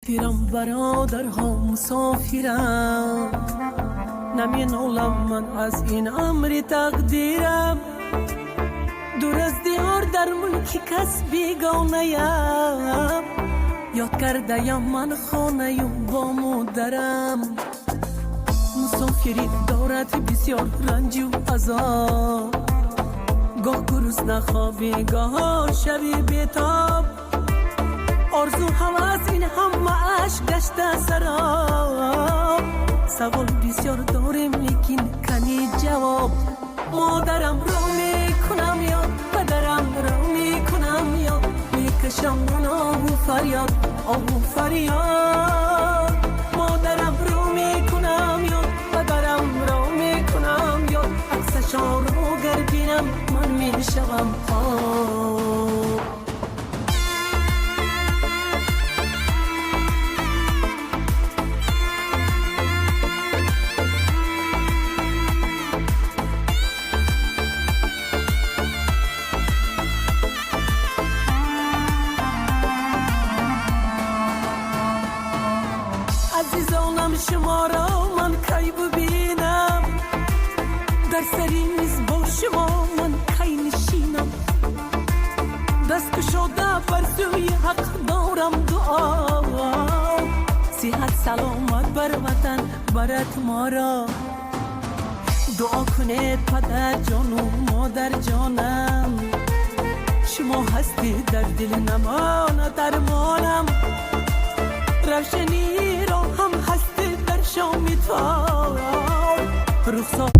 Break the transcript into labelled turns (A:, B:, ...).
A: مسافرم برادرها مسافرم، نمینالم من از این امر تقدیرم. دور از دیار در ملک کس بیگانه‌ام، یاد کرده‌ام من خانه با مادرم. مسافری دارد بسیار رنج و عذاب، گاه گرسنه خوابی گاه شبی بیتاب. آرزو هوس این همه اشک گشته سراب، سوال بسیار داریم لیکن کنی جواب. مادرم رو میکنم یاد، پدرم رو میکنم یاد، میکشم من آهو فریاد، آهو فریاد. مادرم رو میکنم یاد، پدرم رو میکنم یاد، عکسشان رو گر بینم من میشوم آب. عزیزانم شما را من کی ببینم، در سری میز با شما من کی نشینم. دست کشاده بر سوی حق دارم دعا، صحت سلامت بر وطن برد ما را. دعا کنید پدر جان و مادر جانم، شما هستی در دل نمانه درمانم. روشنی را هم هستی در شام تار رخصت